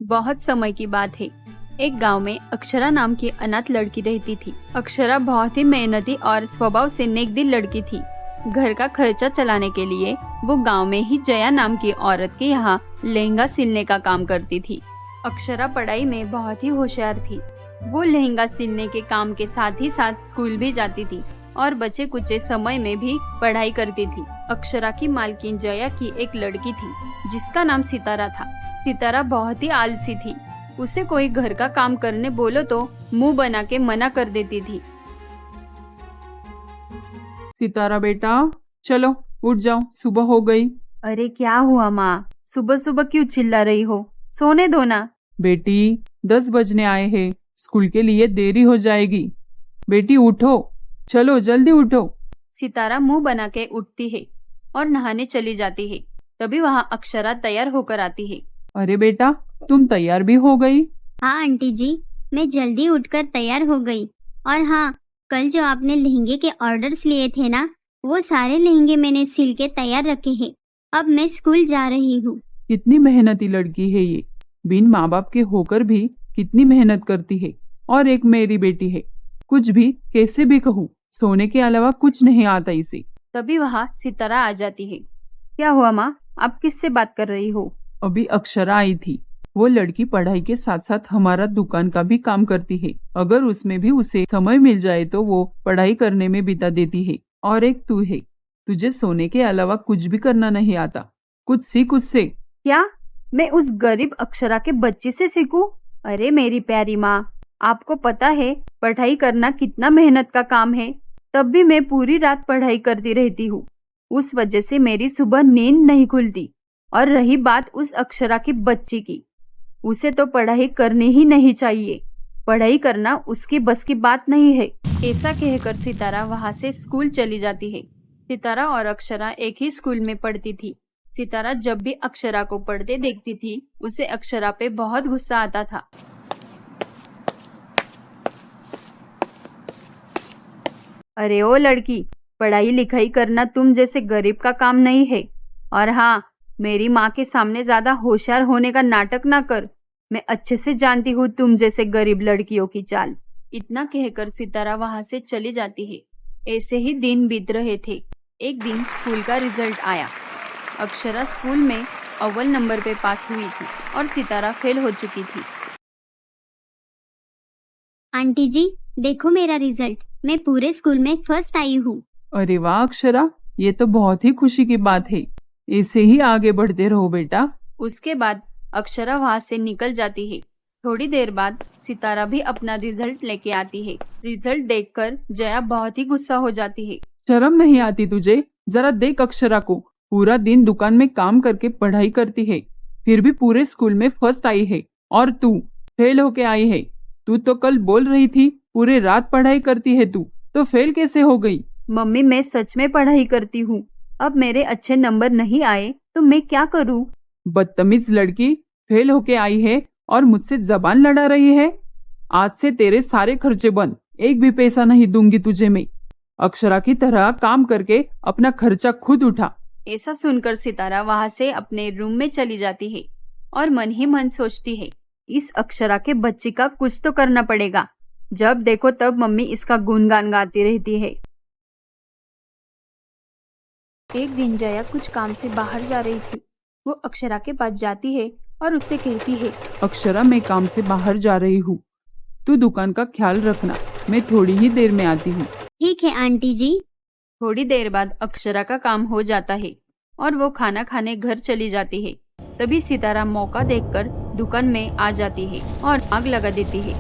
बहुत समय की बात है। एक गांव में अक्षरा नाम की अनाथ लड़की रहती थी। अक्षरा बहुत ही मेहनती और स्वभाव से नेकदिल लड़की थी। घर का खर्चा चलाने के लिए वो गांव में ही जया नाम की औरत के यहाँ लहंगा सिलने का काम करती थी। अक्षरा पढ़ाई में बहुत ही होशियार थी। वो लहंगा सिलने के काम के साथ ही साथ स्कूल भी जाती थी और बचे कुचे समय में भी पढ़ाई करती थी। अक्षरा की मालकिन जया की एक लड़की थी जिसका नाम सितारा था। सितारा बहुत ही आलसी थी। उसे कोई घर का काम करने बोलो तो मुंह बना के मना कर देती थी। सितारा बेटा, चलो उठ जाओ, सुबह हो गई। अरे क्या हुआ माँ, सुबह सुबह क्यों चिल्ला रही हो? सोने दो ना। बेटी 10 बजने आए हैं, स्कूल के लिए देरी हो जाएगी। बेटी उठो, चलो जल्दी उठो। सितारा मुंह बना के उठती है और नहाने चली जाती है। तभी वहाँ अक्षरा तैयार होकर आती है। अरे बेटा, तुम तैयार भी हो गई? हाँ आंटी जी, मैं जल्दी उठकर तैयार हो गई। और हाँ, कल जो आपने लहंगे के ऑर्डर्स लिए थे ना, वो सारे लहंगे मैंने सिल के तैयार रखे हैं। अब मैं स्कूल जा रही हूँ। कितनी मेहनती लड़की है ये, बिन माँ बाप के होकर भी कितनी मेहनत करती है। और एक मेरी बेटी है, कुछ भी कैसे भी कहूँ, सोने के अलावा कुछ नहीं आता इसे। तभी वहाँ सितारा आ जाती है। क्या हुआ माँ, आप किससे बात कर रही हो? अभी अक्षरा आई थी। वो लड़की पढ़ाई के साथ साथ हमारा दुकान का भी काम करती है। अगर उसमें भी उसे समय मिल जाए तो वो पढ़ाई करने में बिता देती है। और एक तू है, तुझे सोने के अलावा कुछ भी करना नहीं आता। कुछ सीख उससे। क्या मैं उस गरीब अक्षरा के बच्चे से सीखूं? अरे मेरी प्यारी माँ, आपको पता है पढ़ाई करना कितना मेहनत का काम है। तब भी मैं पूरी रात पढ़ाई करती रहती हूँ। उस वजह से मेरी सुबह नींद नहीं खुलती। और रही बात उस अक्षरा की बच्ची की, उसे तो पढ़ाई करनी ही नहीं चाहिए। पढ़ाई करना उसकी बस की बात नहीं है। ऐसा कहकर सितारा वहाँ से स्कूल चली जाती है। सितारा और अक्षरा एक ही स्कूल में पढ़ती थी। सितारा जब भी अक्षरा को पढ़ते देखती थी, उसे अक्षरा पे बहुत गुस्सा आता था। अरे ओ लड़की, पढ़ाई लिखाई करना तुम जैसे गरीब का काम नहीं है। और हाँ, मेरी माँ के सामने ज्यादा होशियार होने का नाटक ना कर। मैं अच्छे से जानती हूँ तुम जैसे गरीब लड़कियों की चाल। इतना कहकर सितारा वहाँ से चली जाती है। ऐसे ही दिन बीत रहे थे। एक दिन स्कूल का रिजल्ट आया। अक्षरा स्कूल में अव्वल नंबर पे पास हुई थी और सितारा फेल हो चुकी थी। आंटी जी, देखो मेरा रिजल्ट, मैं पूरे स्कूल में फर्स्ट आई हूँ। अरे वाह अक्षरा, ये तो बहुत ही खुशी की बात है। ऐसे ही आगे बढ़ते रहो बेटा। उसके बाद अक्षरा वहाँ से निकल जाती है। थोड़ी देर बाद सितारा भी अपना रिजल्ट लेके आती है। रिजल्ट देखकर जया बहुत ही गुस्सा हो जाती है। शर्म नहीं आती तुझे? जरा देख अक्षरा को, पूरा दिन दुकान में काम करके पढ़ाई करती है, फिर भी पूरे स्कूल में फर्स्ट आई है। और तू फेल होके आई है। तू तो कल बोल रही थी पूरे रात पढ़ाई करती है, तू तो फेल कैसे हो गई? मम्मी, मैं सच में पढ़ाई करती हूँ। अब मेरे अच्छे नंबर नहीं आए तो मैं क्या करूँ? बदतमीज लड़की, फेल होके आई है और मुझसे जबान लड़ा रही है। आज से तेरे सारे खर्चे बंद, एक भी पैसा नहीं दूंगी तुझे मैं। अक्षरा की तरह काम करके अपना खर्चा खुद उठा। ऐसा सुनकर सितारा वहाँ से अपने रूम में चली जाती है और मन ही मन सोचती है, इस अक्षरा के बच्चे का कुछ तो करना पड़ेगा। जब देखो तब मम्मी इसका गुणगान गाती रहती है। एक दिन जया कुछ काम से बाहर जा रही थी। वो अक्षरा के पास जाती है और उससे कहती है, अक्षरा, मैं काम से बाहर जा रही हूँ, तू दुकान का ख्याल रखना, मैं थोड़ी ही देर में आती हूँ। ठीक है आंटी जी। थोड़ी देर बाद अक्षरा का काम हो जाता है और वो खाना खाने घर चली जाती है। तभी सितारा मौका देखकर दुकान में आ जाती है और आग लगा देती है।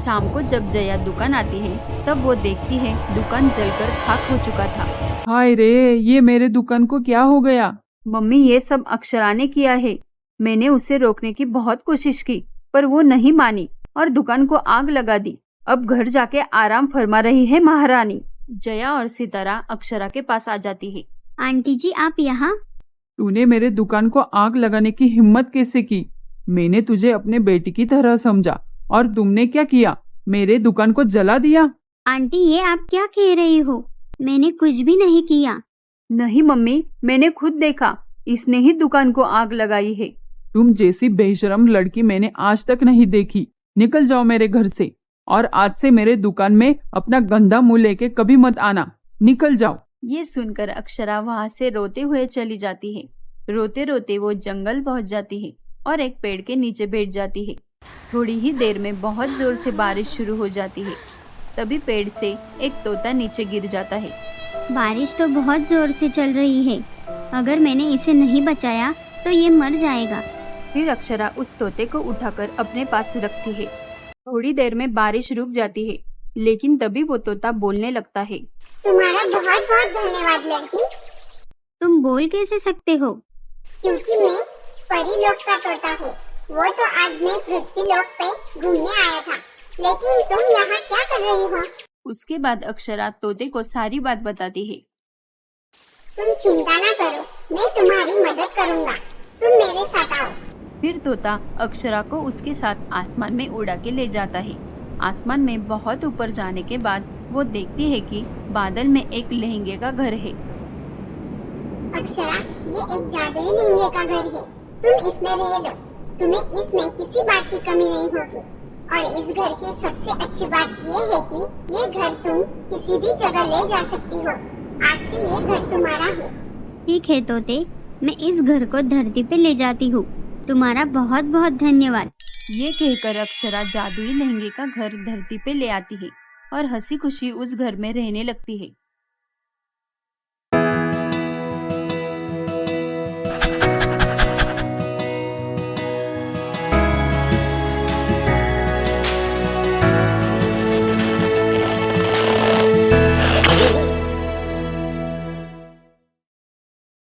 शाम को जब जया दुकान आती है तब वो देखती है दुकान जलकर खाक हो चुका था। हाय रे, ये मेरे दुकान को क्या हो गया? मम्मी, ये सब अक्षरा ने किया है। मैंने उसे रोकने की बहुत कोशिश की पर वो नहीं मानी और दुकान को आग लगा दी। अब घर जाके आराम फरमा रही है महारानी। जया और सितारा अक्षरा के पास आ जाती है। आंटी जी, आप यहाँ? तूने मेरे दुकान को आग लगाने की हिम्मत कैसे की? मैंने तुझे अपने बेटी की तरह समझा और तुमने क्या किया? मेरे दुकान को जला दिया। आंटी, ये आप क्या कह रही हो? मैंने कुछ भी नहीं किया। नहीं मम्मी, मैंने खुद देखा, इसने ही दुकान को आग लगाई है। तुम जैसी बेशरम लड़की मैंने आज तक नहीं देखी। निकल जाओ मेरे घर से, और आज से मेरे दुकान में अपना गंदा मुंह लेके कभी मत आना। निकल जाओ। ये सुनकर अक्षरा वहाँ से रोते हुए चली जाती है। रोते रोते वो जंगल पहुँच जाती है और एक पेड़ के नीचे बैठ जाती है। थोड़ी ही देर में बहुत जोर से बारिश शुरू हो जाती है। तभी पेड़ से एक तोता नीचे गिर जाता है। बारिश तो बहुत जोर से चल रही है, अगर मैंने इसे नहीं बचाया तो ये मर जाएगा। फिर अक्षरा उस तोते को उठाकर अपने पास रखती है। थोड़ी देर में बारिश रुक जाती है, लेकिन तभी वो तोता बोलने लगता है। तुम्हारा बहुत बहुत धन्यवाद लड़की, तुम बोल कैसे सकते हो? क्योंकि मैं परी लोक का तोता हूँ। वो तो आज मैं पृथ्वी लोक पे घूमने आया था, लेकिन तुम यहाँ क्या कर रही हो? उसके बाद अक्षरा तोते को सारी बात बताती है। तुम चिंता ना करो, मैं तुम्हारी मदद करूँगा। तुम मेरे साथ आओ। फिर तोता अक्षरा को उसके साथ आसमान में उड़ा के ले जाता है। आसमान में बहुत ऊपर जाने के बाद वो देखती है कि बादल में एक लहंगे का घर है। अक्षरा, ये एक जादुई लहंगे का घर है। तुम इसमें रह लो, तुम्हें इसमें किसी बात की कमी नहीं होगी। और इस घर की सबसे अच्छी बात ये है कि ये घर तुम किसी भी जगह ले जा सकती हो। आज से ये घर तुम्हारा है। ठीक है तोते, मैं इस घर को धरती पे ले जाती हूँ। तुम्हारा बहुत बहुत धन्यवाद। ये कहकर अक्षरा जादुई लहंगे का घर धरती पे ले आती है और हंसी खुशी उस घर में रहने लगती है।